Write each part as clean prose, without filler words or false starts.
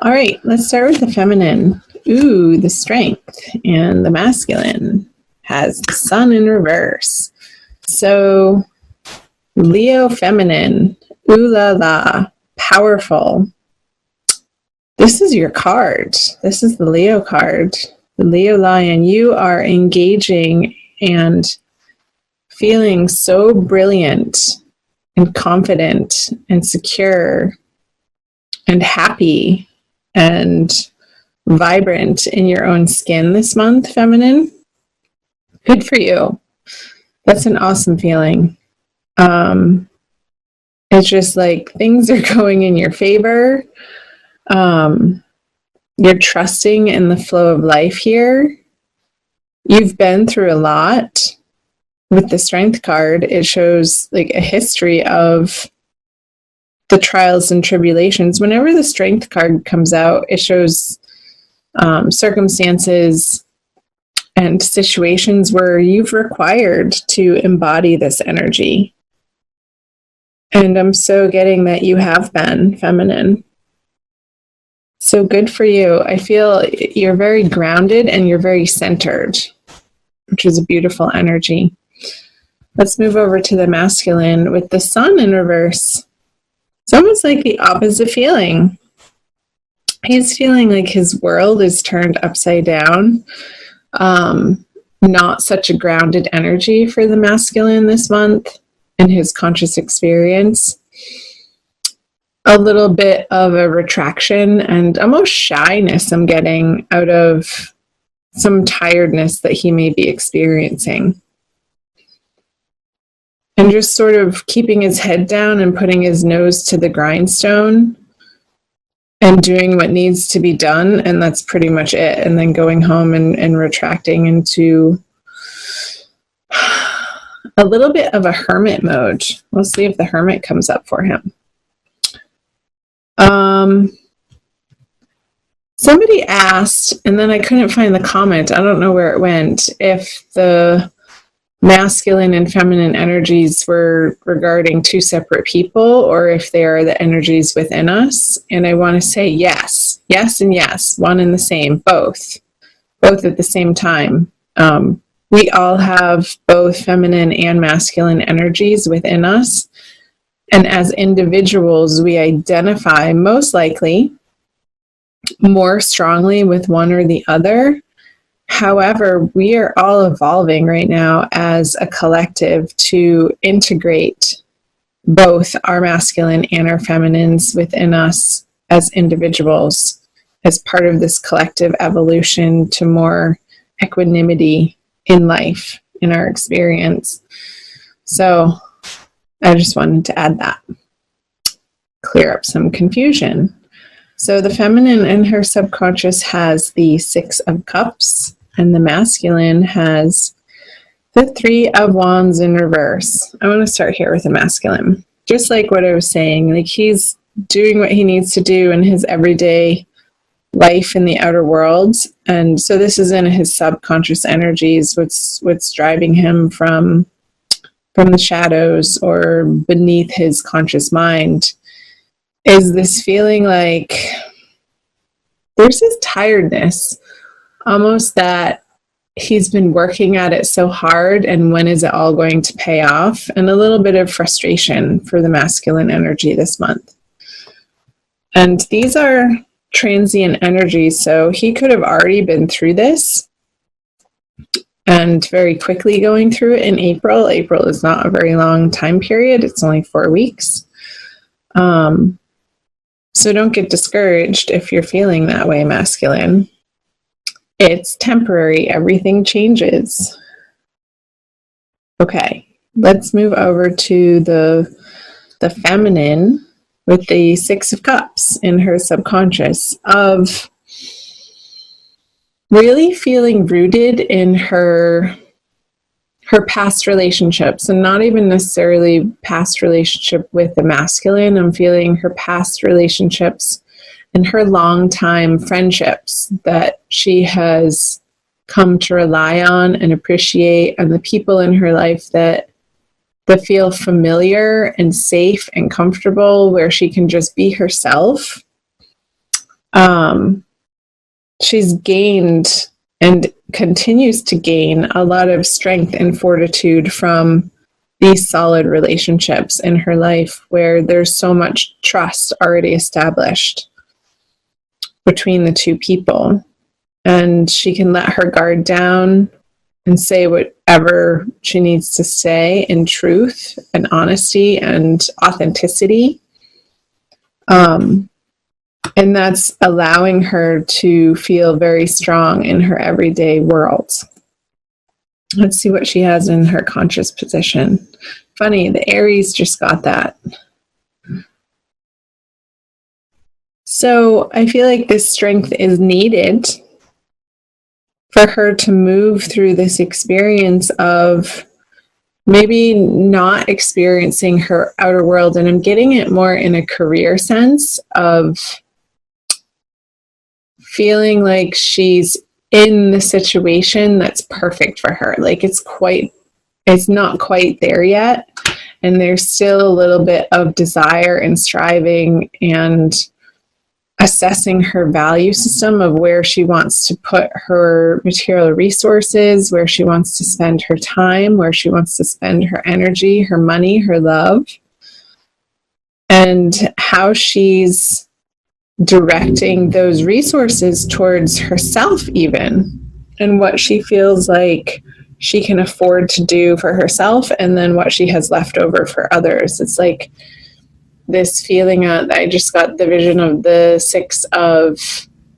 All right, let's start with the feminine. Ooh, the strength. And the masculine has the sun in reverse. So, Leo feminine. Ooh la la. Powerful. This is your card. This is the Leo card. The Leo lion. You are engaging and feeling so brilliant and confident and secure and happy and vibrant in your own skin this month, feminine. Good for you. That's an awesome feeling. It's just like things are going in your favor. You're trusting in the flow of life here. You've been through a lot. With the strength card, it shows like a history of the trials and tribulations. Whenever the strength card comes out, it shows circumstances and situations where you've required to embody this energy. And I'm so getting that you have been feminine. So good for you. I feel you're very grounded and you're very centered, which is a beautiful energy. Let's move over to the masculine with the sun in reverse. It's almost like the opposite feeling. He's feeling like his world is turned upside down. Not such a grounded energy for the masculine this month in his conscious experience. A little bit of a retraction and almost shyness I'm getting out of some tiredness that he may be experiencing. And just sort of keeping his head down and putting his nose to the grindstone and doing what needs to be done. And that's pretty much it. And then going home and retracting into a little bit of a hermit mode. We'll see if the hermit comes up for him. Somebody asked, and then I couldn't find the comment, I don't know where it went, if the masculine and feminine energies were regarding two separate people or if they are the energies within us. And I want to say yes, and yes, one and the same, both at the same time. We all have both feminine and masculine energies within us. And as individuals, we identify most likely more strongly with one or the other. However, we are all evolving right now as a collective to integrate both our masculine and our feminines within us as individuals as part of this collective evolution to more equanimity in life, in our experience. So I just wanted to add that, clear up some confusion. So the feminine in her subconscious has the 6 of Cups, and the masculine has the 3 of Wands in reverse. I want to start here with the masculine. Just like what I was saying, like he's doing what he needs to do in his everyday life in the outer world. And so this is in his subconscious energies, what's driving him from the shadows or beneath his conscious mind. Is this feeling like there's this tiredness, almost that he's been working at it so hard, and when is it all going to pay off? And a little bit of frustration for the masculine energy this month. And these are transient energies, so he could have already been through this and very quickly going through it in April. April is not a very long time period. It's only 4 weeks. So don't get discouraged if you're feeling that way, masculine. It's temporary. Everything changes. Okay, let's move over to the feminine with the 6 of Cups in her subconscious, of really feeling rooted in her past relationships, and not even necessarily past relationship with the masculine. I'm feeling her past relationships and her long-time friendships that she has come to rely on and appreciate, and the people in her life that feel familiar and safe and comfortable, where she can just be herself. She's gained and continues to gain a lot of strength and fortitude from these solid relationships in her life where there's so much trust already established between the two people. And she can let her guard down and say whatever she needs to say in truth and honesty and authenticity. And that's allowing her to feel very strong in her everyday world. Let's see what she has in her conscious position. Funny, the Aries just got that. So I feel like this strength is needed for her to move through this experience of maybe not experiencing her outer world. And I'm getting it more in a career sense of feeling like she's in the situation that's perfect for her. Like it's not quite there yet. And there's still a little bit of desire and striving and assessing her value system of where she wants to put her material resources, where she wants to spend her time, where she wants to spend her energy, her money, her love, and how she's directing those resources towards herself even, and what she feels like she can afford to do for herself, and then what she has left over for others. It's like this feeling I just got the vision of the six of,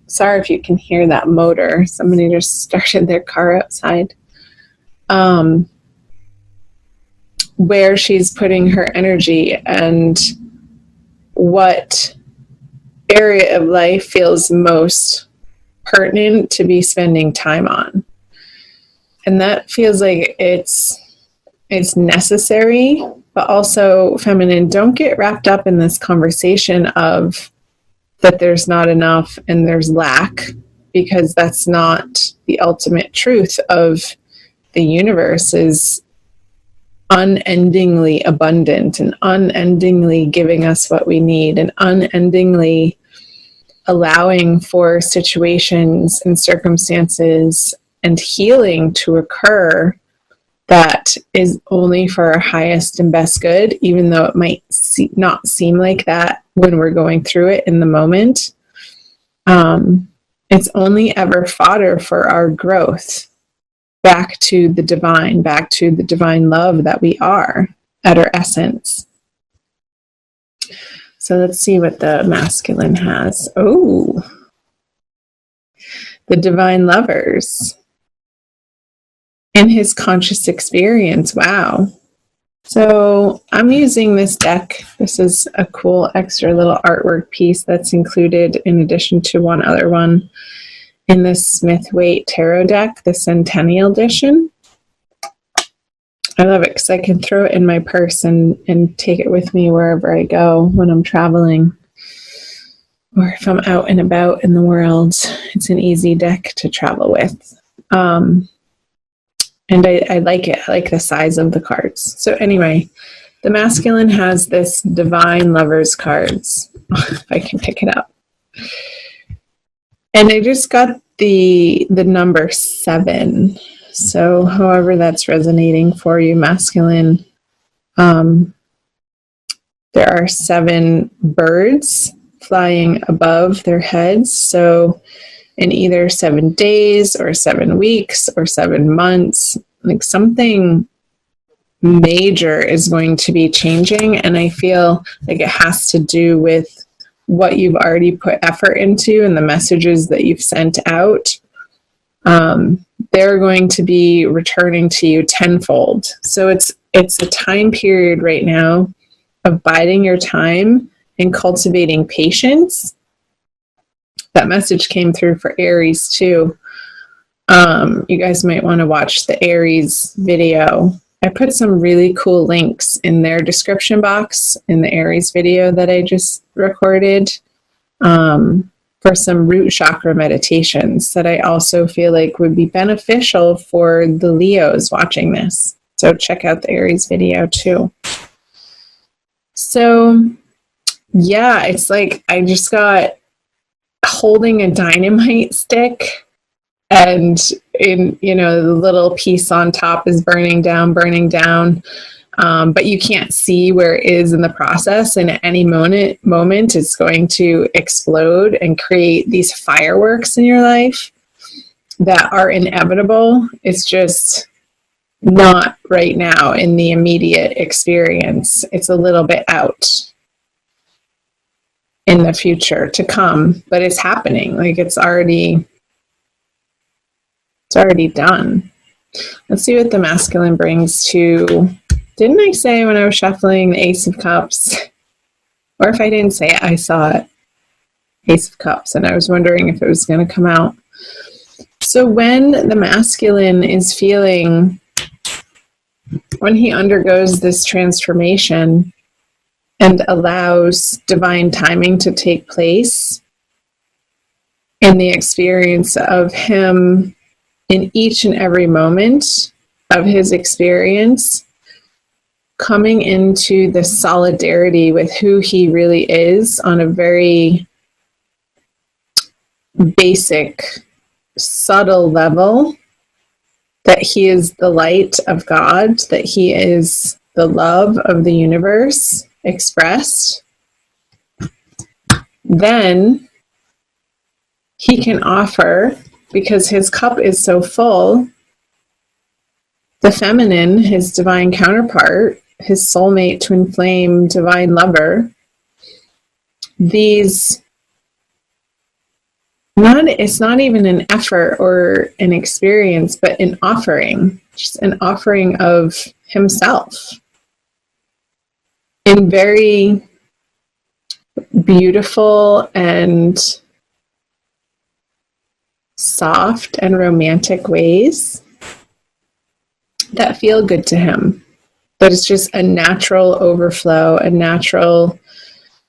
sorry if you can hear that motor, somebody just started their car outside, where she's putting her energy and what area of life feels most pertinent to be spending time on. And that feels like it's necessary, but also feminine. Don't get wrapped up in this conversation of that there's not enough and there's lack, because that's not the ultimate truth of the universe. Is unendingly abundant and unendingly giving us what we need and unendingly allowing for situations and circumstances and healing to occur that is only for our highest and best good, even though it might not seem like that when we're going through it in the moment. It's only ever fodder for our growth back to the divine love that we are at our essence. So let's see what the masculine has. Oh, the divine lovers in his conscious experience. Wow. So I'm using this deck. This is a cool extra little artwork piece that's included in addition to one other one in this Smith-Waite Tarot deck, the Centennial Edition. I love it because I can throw it in my purse and take it with me wherever I go when I'm traveling, or if I'm out and about in the world. It's an easy deck to travel with. And I like it. I like the size of the cards. So anyway, the masculine has this divine lovers cards. If I can pick it up. And I just got the number 7. So however that's resonating for you, masculine, there are 7 birds flying above their heads. So in either 7 days or 7 weeks or 7 months, like something major is going to be changing. And I feel like it has to do with what you've already put effort into and the messages that you've sent out. They're going to be returning to you tenfold. So it's a time period right now of biding your time and cultivating patience. That message came through for Aries too. You guys might want to watch the Aries video. I put some really cool links in their description box in the Aries video that I just recorded for some root chakra meditations that I also feel like would be beneficial for the Leos watching this. So check out the Aries video too. So yeah, it's like I just got holding a dynamite stick, and the little piece on top is burning down, but you can't see where it is in the process, and at any moment it's going to explode and create these fireworks in your life that are inevitable. It's just not right now in the immediate experience. It's a little bit out in the future to come, but it's happening. Like it's already done. Let's see what the masculine brings to, didn't I say when I was shuffling the Ace of Cups? Or if I didn't say it, I saw it. Ace of Cups, and I was wondering if it was going to come out. So when the masculine is feeling, when he undergoes this transformation and allows divine timing to take place in the experience of him in each and every moment of his experience, coming into the solidarity with who he really is on a very basic, subtle level, that he is the light of God, that he is the love of the universe expressed, then he can offer, because his cup is so full, the feminine, his divine counterpart, his soulmate, twin flame, divine lover, it's not even an effort or an experience, but an offering, just an offering of himself in very beautiful and soft and romantic ways that feel good to him. But it's just a natural overflow, a natural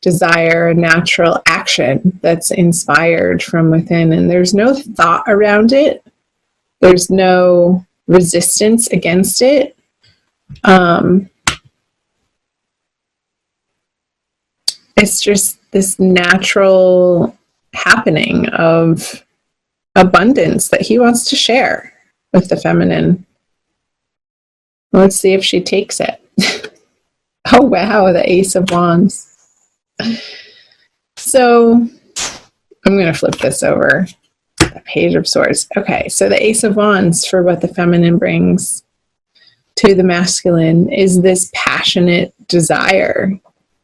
desire, a natural action that's inspired from within. And there's no thought around it. There's no resistance against it. It's just this natural happening of abundance that he wants to share with the feminine. Let's see if she takes it. Oh, wow, the Ace of Wands. So I'm going to flip this over. The Page of Swords. Okay, so the Ace of Wands, for what the feminine brings to the masculine, is this passionate desire,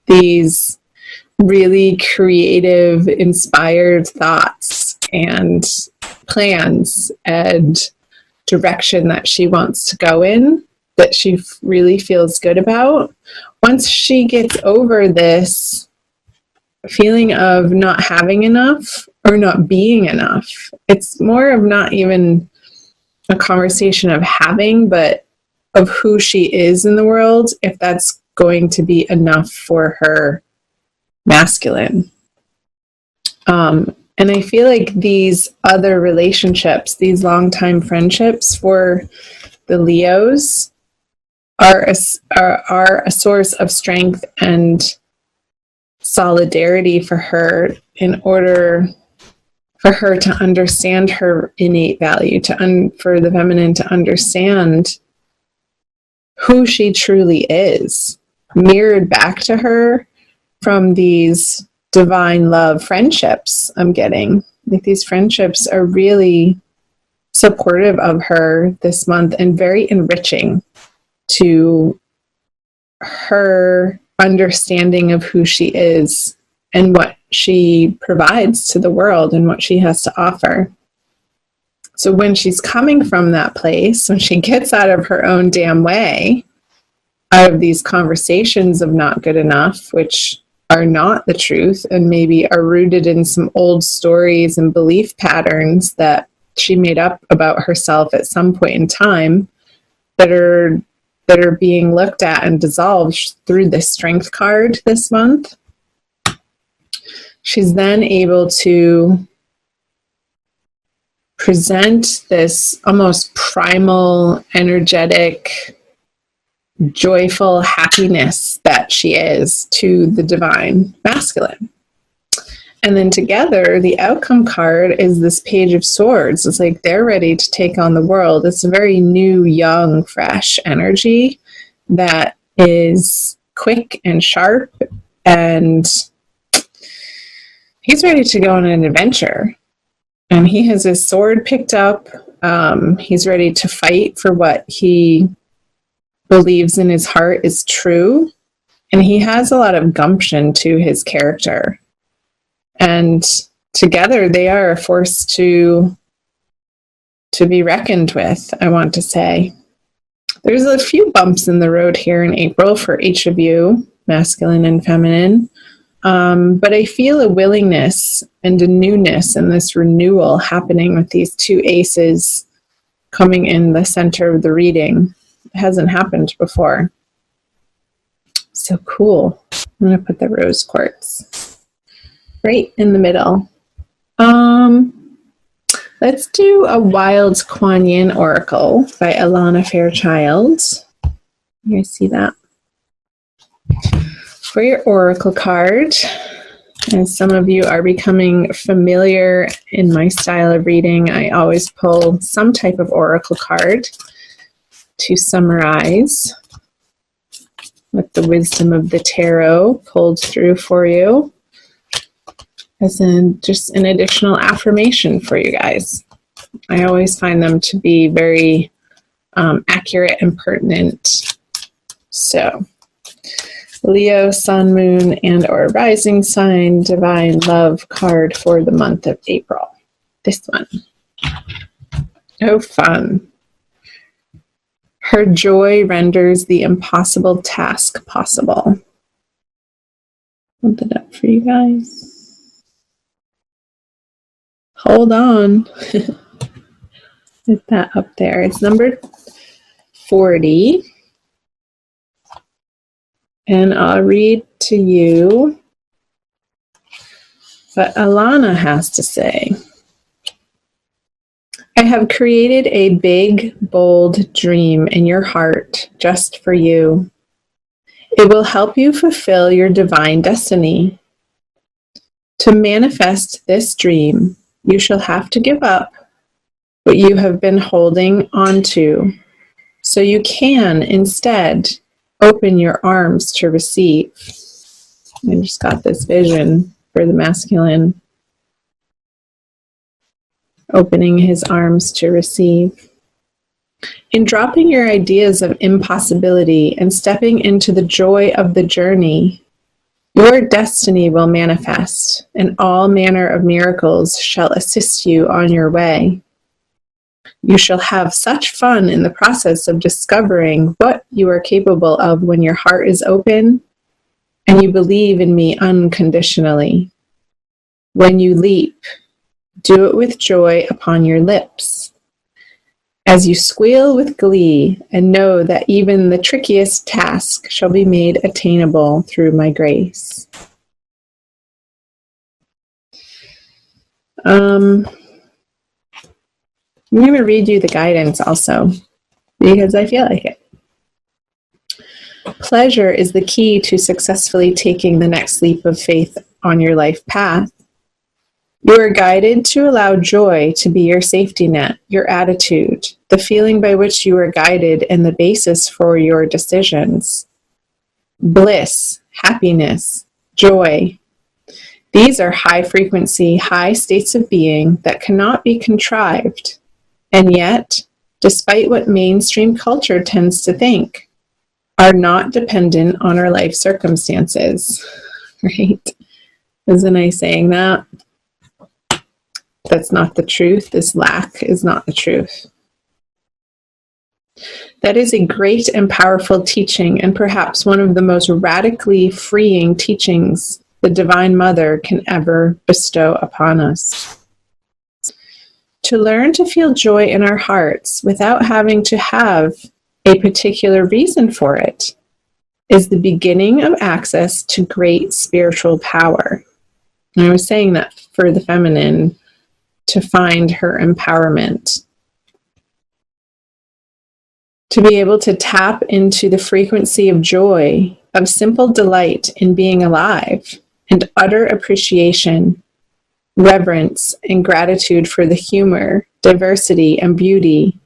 these really creative, inspired thoughts and plans and direction that she wants to go in, that she really feels good about. Once she gets over this feeling of not having enough or not being enough, it's more of not even a conversation of having, but of who she is in the world, if that's going to be enough for her masculine. And I feel like these other relationships, these long-time friendships for the Leos, are a source of strength and solidarity for her, in order for her to understand her innate value, for the feminine to understand who she truly is, mirrored back to her from these divine love friendships I'm getting. Like, these friendships are really supportive of her this month and very enriching to her understanding of who she is and what she provides to the world and what she has to offer. So when she's coming from that place, when she gets out of her own damn way, out of these conversations of not good enough, which are not the truth and maybe are rooted in some old stories and belief patterns that she made up about herself at some point in time, that are being looked at and dissolved through the Strength card this month. She's then able to present this almost primal, energetic, joyful happiness that she is to the divine masculine. And then together, the outcome card is this Page of Swords. It's like they're ready to take on the world. It's a very new, young, fresh energy that is quick and sharp, and he's ready to go on an adventure. And he has his sword picked up. He's ready to fight for what he believes in his heart is true. And he has a lot of gumption to his character. And together they are a force to be reckoned with, I want to say. There's a few bumps in the road here in April for each of you, masculine and feminine. But I feel a willingness and a newness and this renewal happening with these two aces coming in the center of the reading. It hasn't happened before. So cool. I'm going to put the rose quartz right in the middle. Let's do a Wild Kuan Yin Oracle by Alana Fairchild. You guys see that? For your oracle card, and some of you are becoming familiar in my style of reading, I always pull some type of oracle card to summarize with the wisdom of the tarot pulled through for you as just an additional affirmation for you guys. I always find them to be very accurate and pertinent. So, Leo, Sun, Moon, and or Rising Sign, Divine Love card for the month of April. This one. Oh, fun. Her joy renders the impossible task possible. Put that up for you guys. Hold on. Get that up there. It's number 40. And I'll read to you what Alana has to say. I have created a big, bold dream in your heart just for you. It will help you fulfill your divine destiny. To manifest this dream, you shall have to give up what you have been holding on to, so you can instead open your arms to receive. I just got this vision for the masculine, opening his arms to receive. In dropping your ideas of impossibility and stepping into the joy of the journey, your destiny will manifest, and all manner of miracles shall assist you on your way. You shall have such fun in the process of discovering what you are capable of when your heart is open and you believe in me unconditionally. When you leap, do it with joy upon your lips, as you squeal with glee and know that even the trickiest task shall be made attainable through my grace. I'm going to read you the guidance also, because I feel like it. Pleasure is the key to successfully taking the next leap of faith on your life path. You are guided to allow joy to be your safety net, your attitude, the feeling by which you are guided, and the basis for your decisions. Bliss, happiness, joy. These are high-frequency, high states of being that cannot be contrived, and yet, despite what mainstream culture tends to think, are not dependent on our life circumstances. Right? Isn't I saying that? That's not the truth. This lack is not the truth. That is a great and powerful teaching, and perhaps one of the most radically freeing teachings the Divine Mother can ever bestow upon us. To learn to feel joy in our hearts without having to have a particular reason for it is the beginning of access to great spiritual power. And I was saying that for the feminine, to find her empowerment, to be able to tap into the frequency of joy, of simple delight in being alive, and utter appreciation reverence and gratitude for the humor, diversity, and beauty.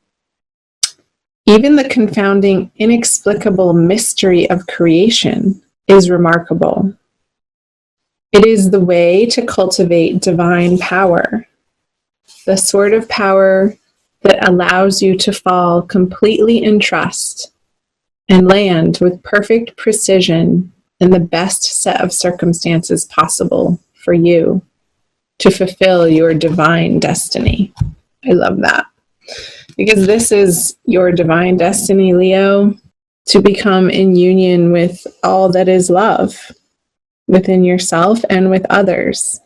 Even the confounding, inexplicable mystery of creation is remarkable. It is the way to cultivate divine power, the sort of power that allows you to fall completely in trust and land with perfect precision in the best set of circumstances possible for you to fulfill your divine destiny. I love that. Because this is your divine destiny, Leo, to become in union with all that is love within yourself and with others.